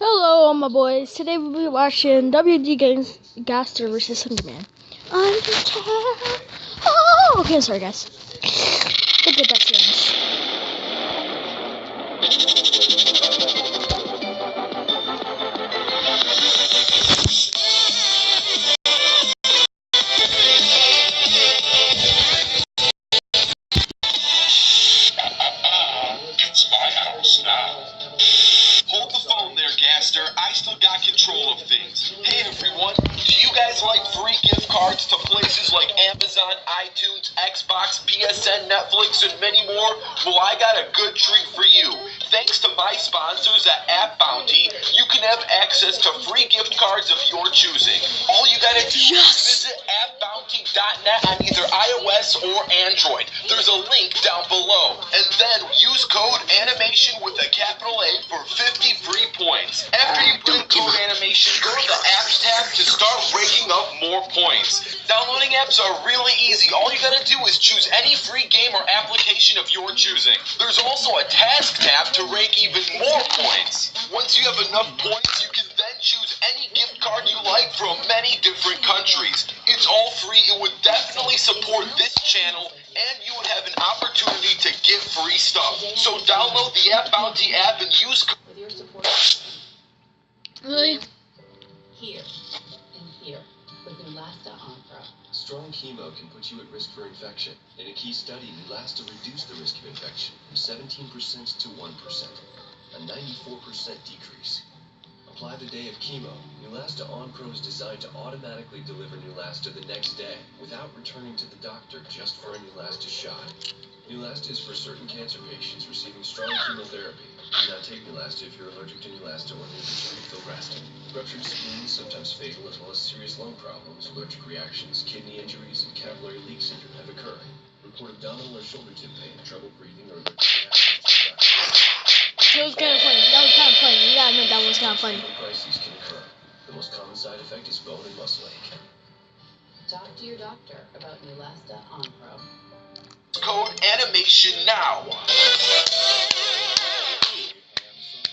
Hello, my boys. Today we'll be watching WD Gaster versus Slenderman. I'm just tired. Oh, okay, sorry, guys. We'll get back to this. It's my house now. Hold the phone there, Gaster. I still got control of things. Hey, everyone. Do you guys like free gift cards to places like Amazon, iTunes, Xbox, PSN, Netflix, and many more? Well, I got a good treat for you. Thanks to my sponsors at App Bounty, you can have access to free gift cards of your choosing. All you gotta do is visit appbounty.net on either iOS or Android. There's a link down below. And then use code animation with a capital A for 50 free points. After you put in code animation, go to the apps tab to start raking up more points. Downloading apps are really easy. All you gotta do is choose any free game or application of your choosing. There's also a task tab to rake even more points. Once you have enough points, you can then choose any gift card you like from many different countries. It's all free. It would definitely support this channel, and you would have an opportunity to get free stuff. So download the App Bounty app and use code. With your support. Really? Here and here with Neulasta Onpro. Strong chemo can put you at risk for infection. In a key study, Neulasta reduced the risk of infection from 17% to 1%, a 94% decrease. Apply the day of chemo. Neulasta Onpro is designed to automatically deliver Neulasta the next day without returning to the doctor just for a Neulasta shot. Neulasta is for certain cancer patients receiving strong chemotherapy. Do not take Neulasta if you're allergic to Neulasta or allergic to filgrastim. Ruptured spleens, sometimes fatal, as well as serious lung problems, allergic reactions, kidney injuries, and capillary leak syndrome have occurred. Report abdominal or shoulder tip pain, trouble breathing, or allergic reactions. That was kind of funny. You gotta admit that was kind of funny. Crises can occur. The most common side effect is bone and muscle ache. Talk to your doctor about Neulasta Onpro. Code animation now.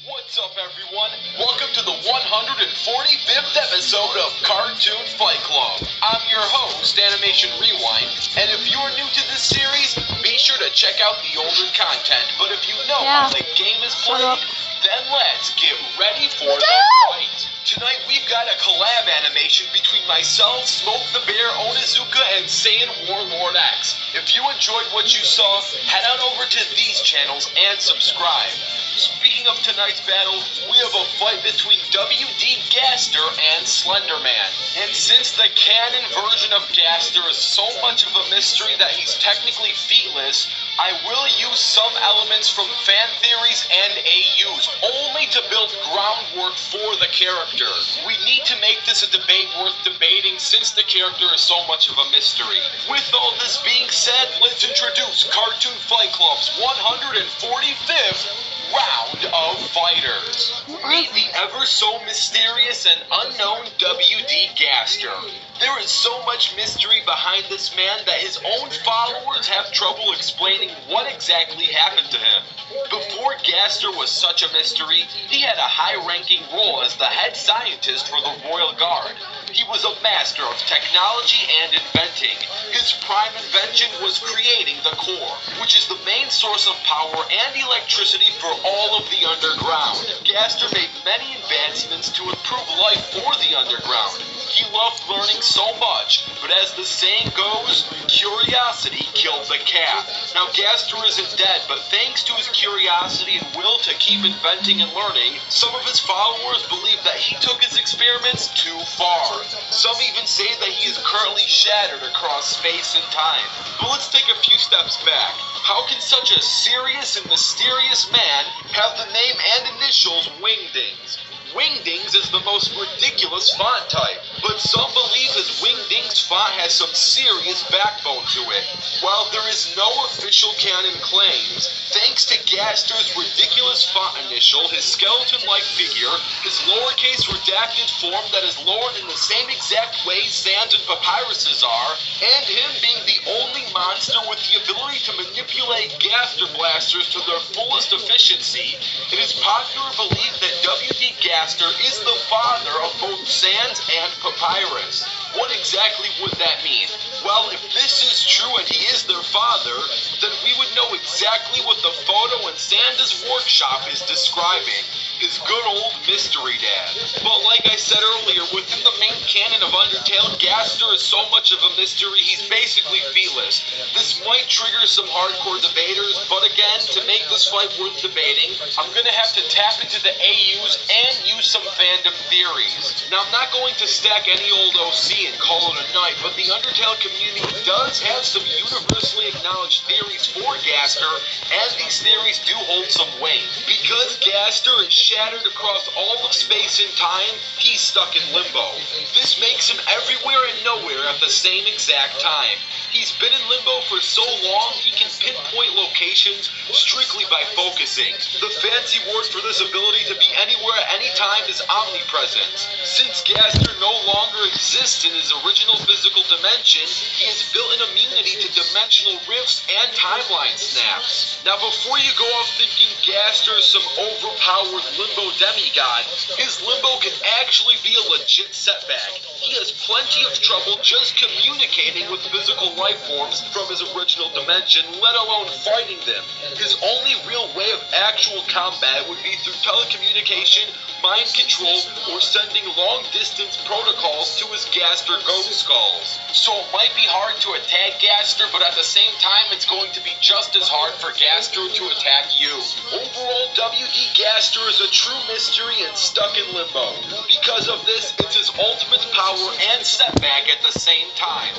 What's up, everyone? Welcome to the 145th episode of Cartoon Fight Club. I'm your host, Animation Rewind, and if you are new to this series, be sure to check out the older content. But if you know how the game is played, then let's get ready for the fight. Tonight we've got a collab animation between myself, Smoke the Bear, Onizuka, and Saiyan Warlord X. If you enjoyed what you saw, head on over to these channels and subscribe. Speaking of tonight's battle, we have a fight between WD Gaster and Slenderman. And since the canon version of Gaster is so much of a mystery that he's technically feetless, I will use some elements from fan theories and AUs, only to build groundwork for the character. We need to make this a debate worth debating since the character is so much of a mystery. With all this being said, let's introduce Cartoon Fight Club's 145th round of fighters. Meet the ever so mysterious and unknown WD Gaster. There is so much mystery behind this man that his own followers have trouble explaining what exactly happened to him. Before Gaster was such a mystery, he had a high-ranking role as the head scientist for the Royal Guard. He was a master of technology and inventing. His prime invention was creating the core, which is the main source of power and electricity for all of the underground. Gaster made many advancements to improve life for the underground. He loved learning so much, but as the saying goes, curiosity killed the cat. Now Gaster isn't dead, but thanks to his curiosity and will to keep inventing and learning, some of his followers believe that he took his experiments too far. Some even say that he is currently shattered across space and time. But let's take a few steps back. How can such a serious and mysterious man have the name and initials Wingdings? Wingdings is the most ridiculous font type, but some believe his Wingdings font has some serious backbone to it. While there is no official canon claims, thanks to Gaster's ridiculous font initial, his skeleton-like figure, his lowercase redacted form that is lowered in the same exact way sands and papyruses are, and him being the only monster with the ability to manipulate Gaster blasters to their fullest efficiency, it is popular belief that WD Gaster is the father of both Sans and Papyrus. What exactly would that mean? Well, if this is true and he is their father, then we would know exactly what the photo in Sans' workshop is describing. His good old mystery dad. But like I said earlier, within the main canon of Undertale, Gaster is so much of a mystery, he's basically feetless. This might trigger some hardcore debaters, but again, to make this fight worth debating, I'm gonna have to tap into the AUs and use some fandom theories. Now, I'm not going to stack any old OC and call it a night, but the Undertale community does have some universally acknowledged theories for Gaster, and these theories do hold some weight. Because Gaster is shattered across all of space and time, he's stuck in limbo. This makes him everywhere and nowhere at the same exact time. He's been in limbo for so long, he can pinpoint locations strictly by focusing. The fancy word for this ability to be anywhere at any time is omnipresence. Since Gaster no longer exists in his original physical dimension, he has built an immunity to dimensional rifts and timeline snaps. Now, before you go off thinking Gaster is some overpowered limbo demigod, his limbo can actually be a legit setback. He has plenty of trouble just communicating with physical life forms from his original dimension, let alone fighting them. His only real way of actual combat would be through telecommunication, mind control, or sending long-distance protocols to his Gaster ghost skulls. So it might be hard to attack Gaster, but at the same time, it's going to be just as hard for Gaster to attack you. Overall, WD Gaster is a true mystery and stuck in limbo. Because of this, it's his ultimate power and setback at the same time.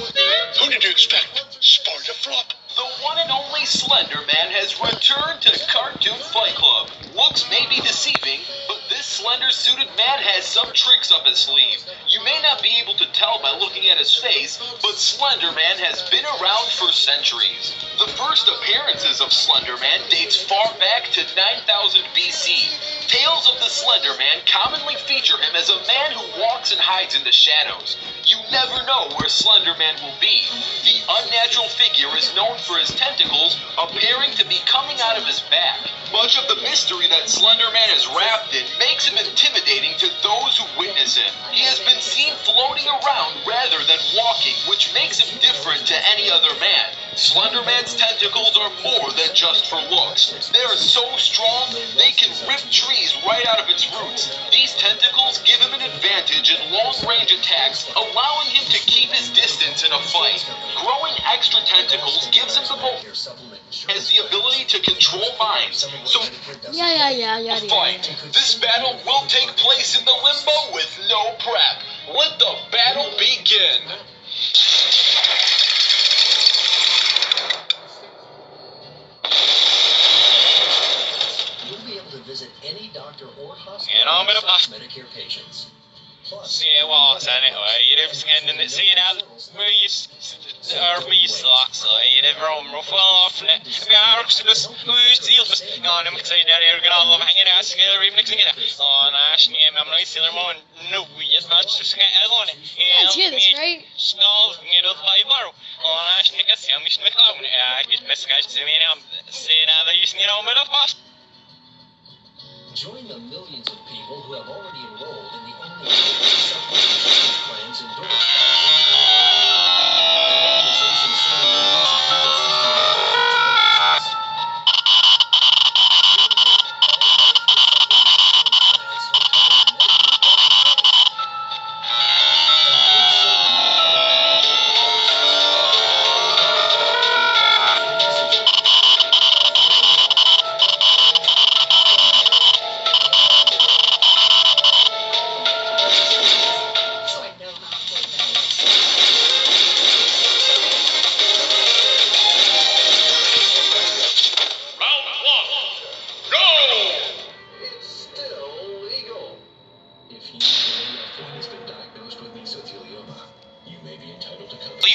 Who did you expect? Spoiler flop. The one and only Slenderman has returned to Cartoon Fight Club. Looks may be deceiving, but this slender-suited man has some tricks up his sleeve. You may not be able to tell by looking at his face, but Slenderman has been around for centuries. The first appearances of Slenderman dates far back to 9000 BC. Tales of the Slenderman commonly feature him as a man who walks and hides in the shadows. You never know where Slenderman will be. The unnatural figure is known for his tentacles appearing to be coming out of his back. Much of the mystery that Slenderman is wrapped in makes him intimidating to those who witness him. He has been seen floating around rather than walking, which makes him different to any other man. Slenderman's tentacles are more than just for looks. They are so strong, they can rip trees right out of its roots. These tentacles give him an advantage in long-range attacks, allowing him to keep his distance in a fight. Growing extra tentacles gives him has the ability to control minds. So, fight. This battle will take place in the limbo with no prep. Let the battle begin. You'll be able to visit any doctor or hospital I'm for Medicare patients. Plus, See what anyway, you'd have scanned and seen out we slacks, you'd have roam full off it. We are just who's deal with on him say that you're gonna love hanging out scale even next again. On Ash name, I'm not still more no we just not to scan on it. Let's hear this, right? Snow, you know, by borrow. On Ash niggas, I'm just making I get best guys to me now. See now that you see on bit of past. join the millions of people who have already enrolled in the only supplemental plans endorsed by the organization serving the needs of people seeking health insurance.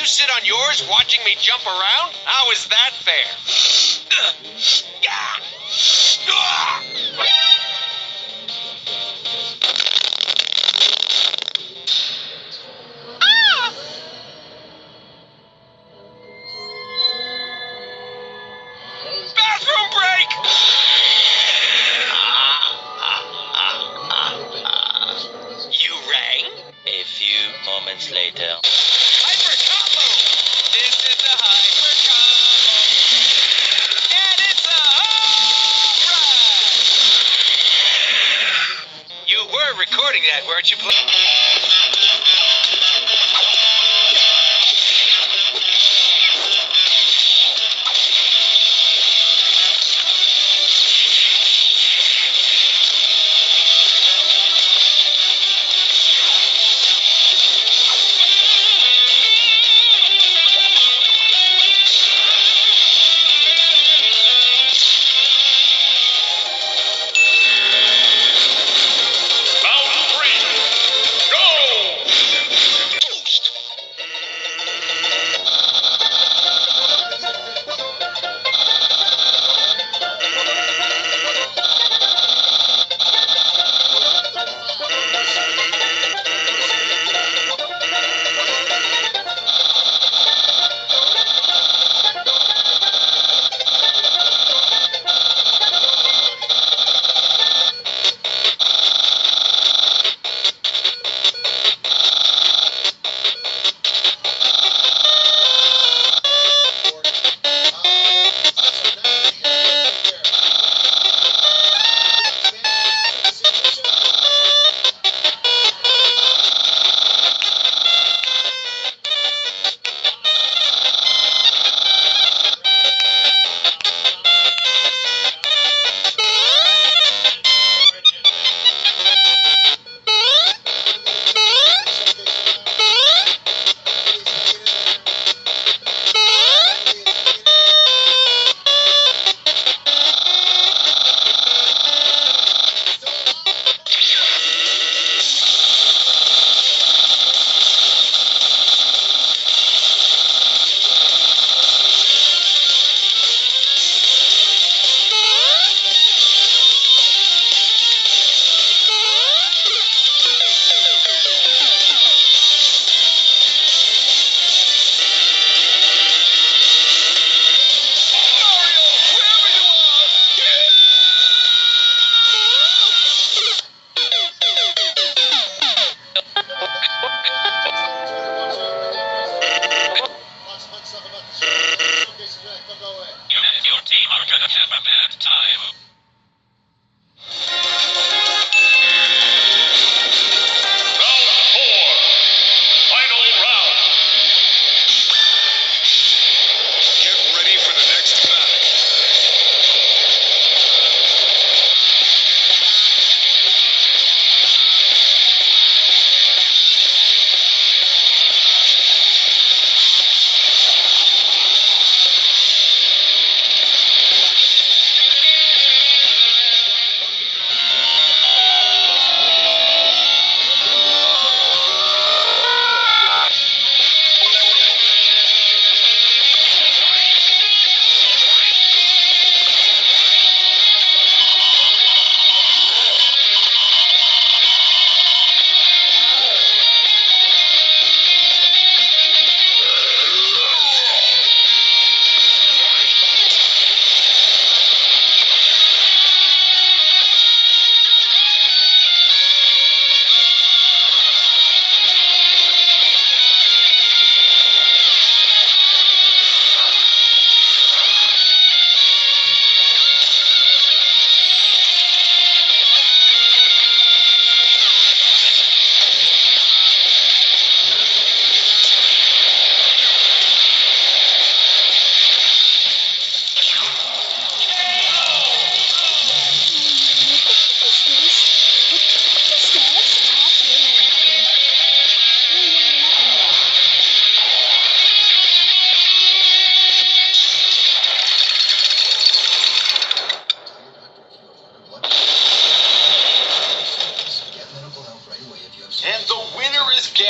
Sit on yours watching me jump around? How is that fair? Bathroom break! moments later. Hyper combo! This is the hyper combo! And it's a home run! You were recording that, weren't you?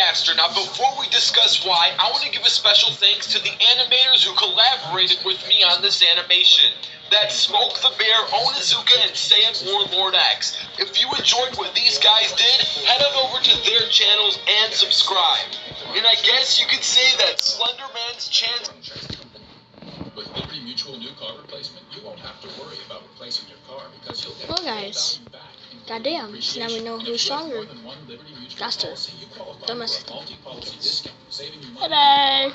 Aster. Now, before we discuss why, I want to give a special thanks to the animators who collaborated with me on this animation. That's Smoke the Bear, Onizuka, and Saiyan Warlord X. If you enjoyed what these guys did, head on over to their channels and subscribe. And I guess you could say that Slenderman's chance... With Liberty Mutual new car replacement, you won't have to worry about replacing your car because you'll get well, guys, value back. Goddamn, so now we know who's stronger. Gaster. Dumbass. Bye-bye.